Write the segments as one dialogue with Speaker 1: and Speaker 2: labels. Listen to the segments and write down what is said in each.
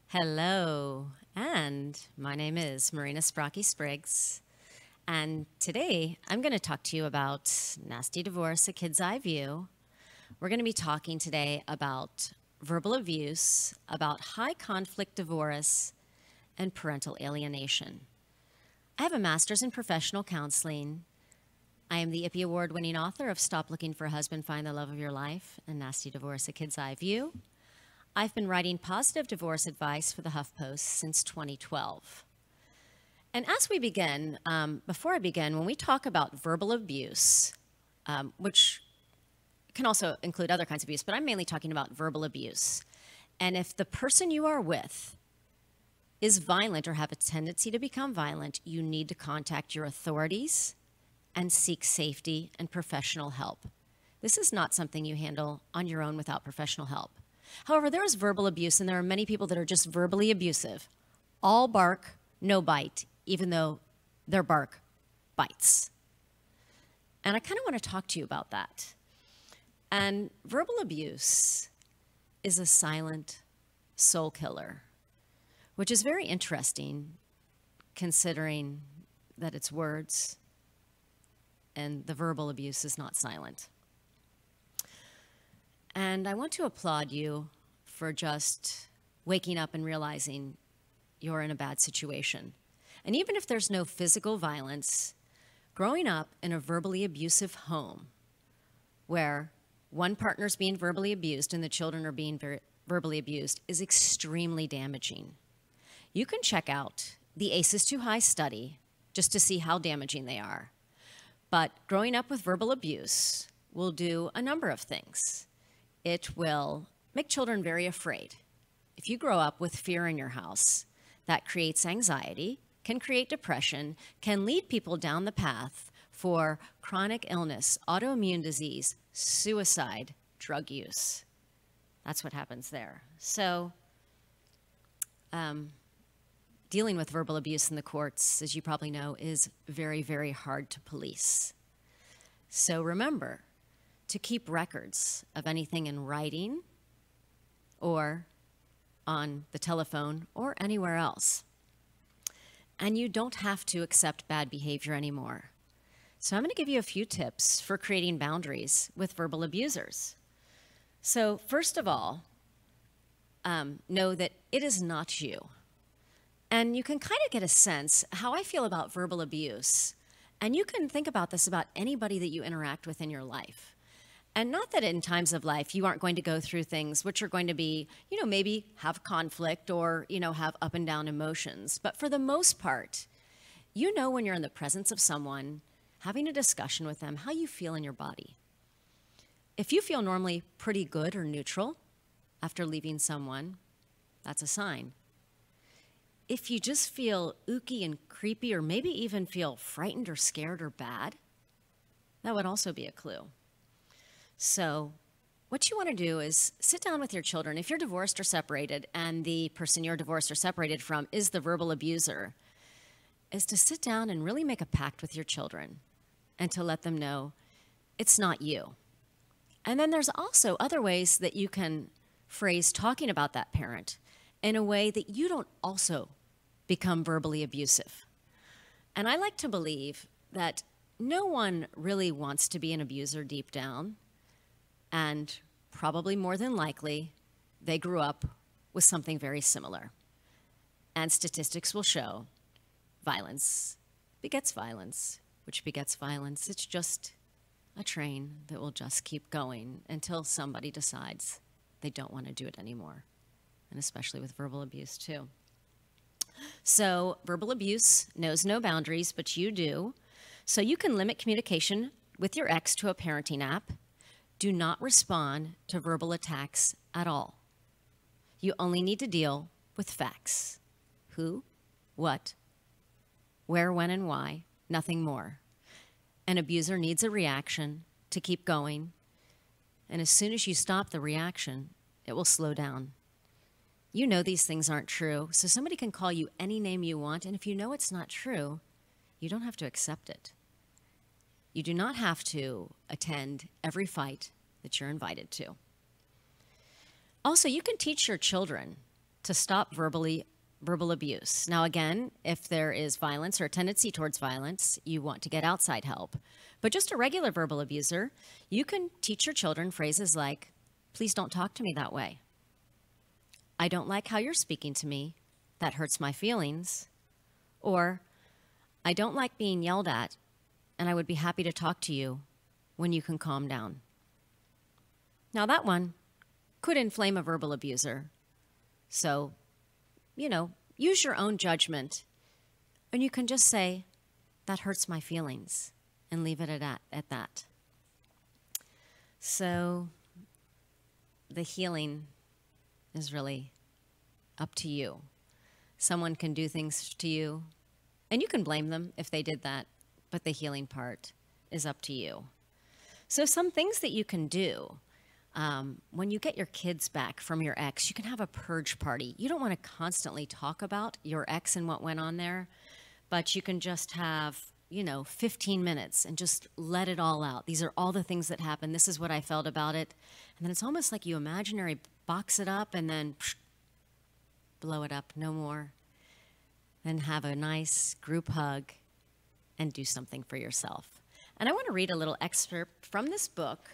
Speaker 1: Hello, and my name is Marina Sbrochi, and today I'm going to talk to you about nasty divorce, a kid's eye view. We're going to be talking today about verbal abuse, about high conflict divorce, and parental alienation. I have a master's in professional counseling. I am the IPPY Award winning author of Stop Looking for a Husband, Find the Love of Your Life, and Nasty Divorce, a Kid's Eye View. I've been writing positive divorce advice for the Huff Post since 2012. And as we begin, before I begin, when we talk about verbal abuse, which can also include other kinds of abuse, but I'm mainly talking about verbal abuse. And if the person you are with is violent or have a tendency to become violent, you need to contact your authorities and seek safety and professional help. This is not something you handle on your own without professional help. However, there is verbal abuse, and there are many people that are just verbally abusive. All bark, no bite, even though their bark bites. And I kind of want to talk to you about that. And verbal abuse is a silent soul killer, which is very interesting considering that it's words and the verbal abuse is not silent. And I want to applaud you for just waking up and realizing you're in a bad situation. And even if there's no physical violence, growing up in a verbally abusive home where one partner's being verbally abused and the children are being verbally abused is extremely damaging. You can check out the ACEs Too High study just to see how damaging they are. But growing up with verbal abuse will do a number of things. It will make children very afraid. If you grow up with fear in your house, that creates anxiety, can create depression, can lead people down the path for chronic illness, autoimmune disease, suicide, drug use. That's what happens there. So, dealing with verbal abuse in the courts, as you probably know, is very, very hard to police. So remember to keep records of anything in writing or on the telephone or anywhere else. And you don't have to accept bad behavior anymore. So I'm going to give you a few tips for creating boundaries with verbal abusers. So first of all, know that it is not you. And you can kind of get a sense how I feel about verbal abuse. And you can think about this about anybody that you interact with in your life. And not that in times of life you aren't going to go through things which are going to be, maybe have conflict or, have up and down emotions. But for the most part, when you're in the presence of someone, having a discussion with them, how you feel in your body. If you feel normally pretty good or neutral after leaving someone, that's a sign. If you just feel ooky and creepy or maybe even feel frightened or scared or bad, that would also be a clue. So what you want to do is sit down with your children. If you're divorced or separated and the person you're divorced or separated from is the verbal abuser, is to sit down and really make a pact with your children and to let them know it's not you. And then there's also other ways that you can phrase talking about that parent in a way that you don't also become verbally abusive. And I like to believe that no one really wants to be an abuser deep down. And probably more than likely, they grew up with something very similar. And statistics will show violence begets violence, which begets violence. It's just a train that will just keep going until somebody decides they don't want to do it anymore. And especially with verbal abuse, too. So verbal abuse knows no boundaries, but you do. So you can limit communication with your ex to a parenting app. Do not respond to verbal attacks at all. You only need to deal with facts. Who, what, where, when, and why, nothing more. An abuser needs a reaction to keep going, and as soon as you stop the reaction, it will slow down. You know these things aren't true, so somebody can call you any name you want, and if you know it's not true, you don't have to accept it. You do not have to attend every fight that you're invited to. Also, you can teach your children to stop verbal abuse. Now, again, if there is violence or a tendency towards violence, you want to get outside help. But just a regular verbal abuser, you can teach your children phrases like, please don't talk to me that way. I don't like how you're speaking to me. That hurts my feelings. Or, I don't like being yelled at, and I would be happy to talk to you when you can calm down. Now, that one could inflame a verbal abuser. So, use your own judgment, and you can just say, that hurts my feelings, and leave it at that. So, the healing is really up to you. Someone can do things to you, and you can blame them if they did that, but the healing part is up to you. So some things that you can do, when you get your kids back from your ex, you can have a purge party. You don't want to constantly talk about your ex and what went on there, but you can just have, 15 minutes and just let it all out. These are all the things that happened. This is what I felt about it. And then it's almost like you imaginary box it up and then blow it up, no more. Then have a nice group hug and do something for yourself. And I want to read a little excerpt from this book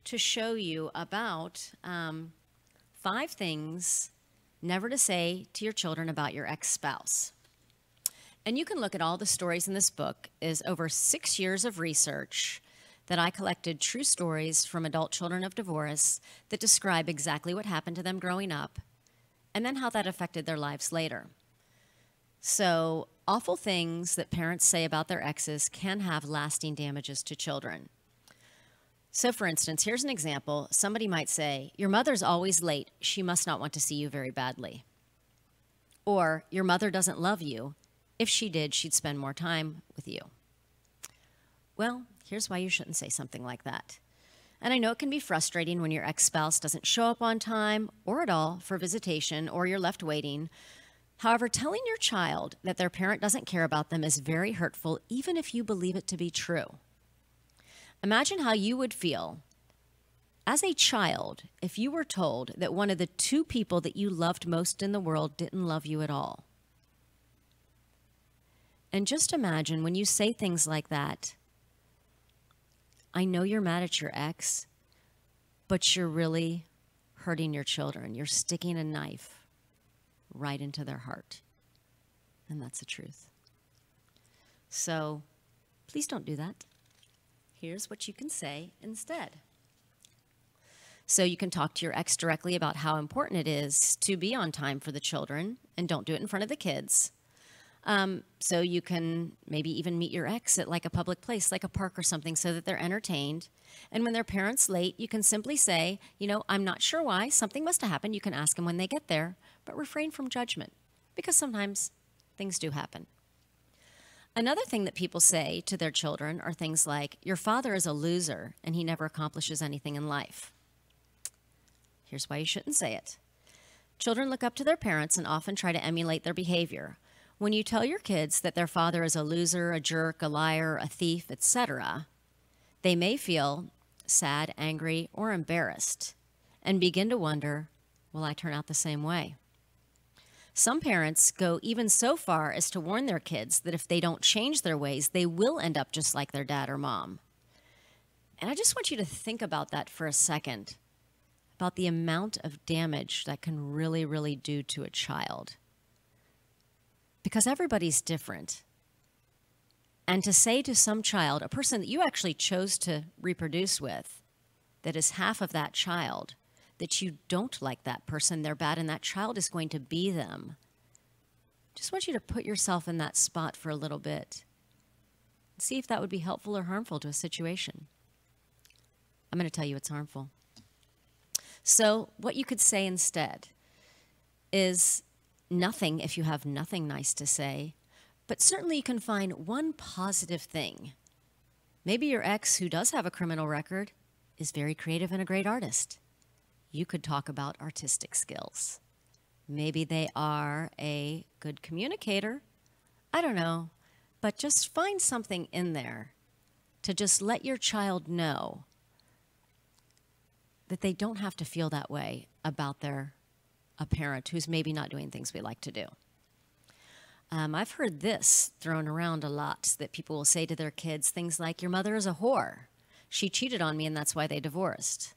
Speaker 1: to show you about 5 things never to say to your children about your ex-spouse. And you can look at all the stories in this book. Is over 6 years of research that I collected true stories from adult children of divorce that describe exactly what happened to them growing up and then how that affected their lives later. So, awful things that parents say about their exes can have lasting damages to children. So, for instance, here's an example. Somebody might say, your mother's always late. She must not want to see you very badly. Or, your mother doesn't love you. If she did, she'd spend more time with you. Well, here's why you shouldn't say something like that. And I know it can be frustrating when your ex-spouse doesn't show up on time or at all for visitation, or you're left waiting. However, telling your child that their parent doesn't care about them is very hurtful, even if you believe it to be true. Imagine how you would feel as a child if you were told that one of the 2 people that you loved most in the world didn't love you at all. And just imagine when you say things like that, I know you're mad at your ex, but you're really hurting your children. You're sticking a knife right into their heart. And that's the truth. So please don't do that. Here's what you can say instead. So you can talk to your ex directly about how important it is to be on time for the children, and don't do it in front of the kids. So you can maybe even meet your ex at like a public place, like a park or something, so that they're entertained. And when their parent's late, you can simply say, I'm not sure why. Something must have happened. You can ask them when they get there, but refrain from judgment, because sometimes things do happen. Another thing that people say to their children are things like, your father is a loser and he never accomplishes anything in life. Here's why you shouldn't say it. Children look up to their parents and often try to emulate their behavior. When you tell your kids that their father is a loser, a jerk, a liar, a thief, etc., they may feel sad, angry, or embarrassed and begin to wonder, will I turn out the same way? Some parents go even so far as to warn their kids that if they don't change their ways, they will end up just like their dad or mom. And I just want you to think about that for a second, about the amount of damage that can really, really do to a child. Because everybody's different. And to say to some child, a person that you actually chose to reproduce with, that is half of that child, that you don't like that person, they're bad, and that child is going to be them. Just want you to put yourself in that spot for a little bit. See if that would be helpful or harmful to a situation. I'm going to tell you it's harmful. So what you could say instead is nothing if you have nothing nice to say, but certainly you can find one positive thing. Maybe your ex, who does have a criminal record, is very creative and a great artist. You could talk about artistic skills. Maybe they are a good communicator. I don't know. But just find something in there to just let your child know that they don't have to feel that way about their a parent who's maybe not doing things we like to do. I've heard this thrown around a lot, that people will say to their kids things like, your mother is a whore. She cheated on me and that's why they divorced.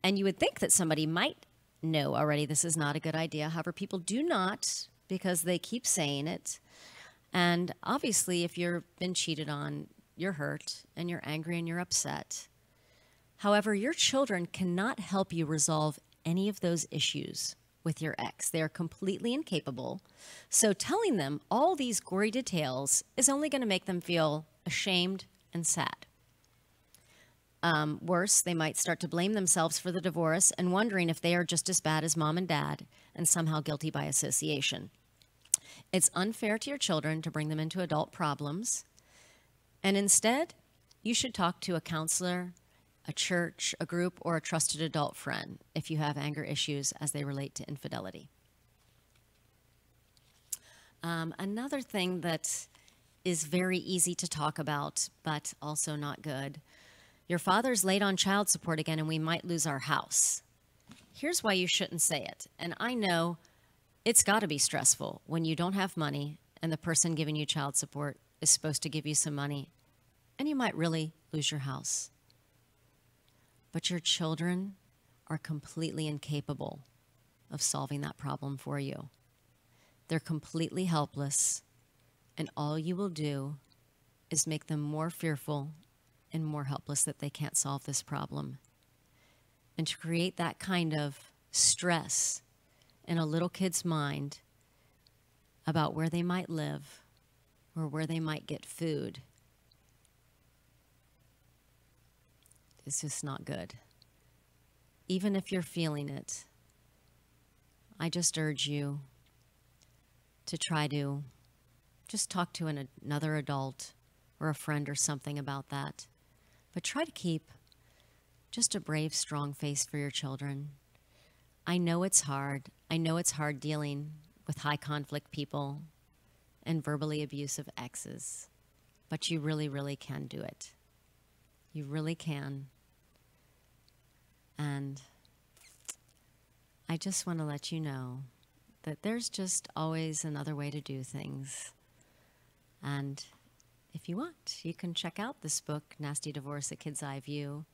Speaker 1: And you would think that somebody might know already this is not a good idea. However, people do not, because they keep saying it. And obviously, if you've been cheated on, you're hurt and you're angry and you're upset. However, your children cannot help you resolve any of those issues with your ex. They are completely incapable. So telling them all these gory details is only going to make them feel ashamed and sad. Worse, they might start to blame themselves for the divorce and wondering if they are just as bad as mom and dad and somehow guilty by association. It's unfair to your children to bring them into adult problems. And instead, you should talk to a counselor, a church, a group, or a trusted adult friend if you have anger issues as they relate to infidelity. Another thing that is very easy to talk about, but also not good. Your father's late on child support again, and we might lose our house. Here's why you shouldn't say it. And I know it's got to be stressful when you don't have money and the person giving you child support is supposed to give you some money, and you might really lose your house. But your children are completely incapable of solving that problem for you. They're completely helpless, and all you will do is make them more fearful and more helpless that they can't solve this problem. And to create that kind of stress in a little kid's mind about where they might live or where they might get food is just not good. Even if you're feeling it, I just urge you to try to just talk to another adult or a friend or something about that. But try to keep just a brave, strong face for your children. I know it's hard. I know it's hard dealing with high conflict people and verbally abusive exes, but you really, really can do it. You really can. And I just want to let you know that there's just always another way to do things. And if you want, you can check out this book, Nasty Divorce: A Kid's Eye View.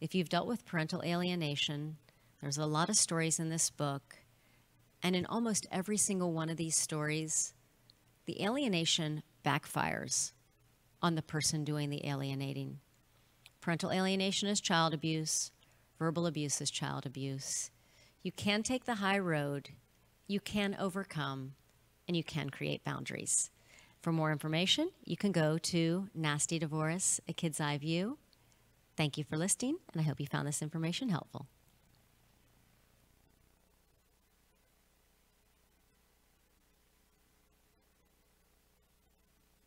Speaker 1: If you've dealt with parental alienation, there's a lot of stories in this book. And in almost every single one of these stories, the alienation backfires on the person doing the alienating. Parental alienation is child abuse. Verbal abuse is child abuse. You can take the high road, you can overcome, and you can create boundaries. For more information, you can go to Nasty Divorce: A Kid's Eye View. Thank you for listening, and I hope you found this information helpful.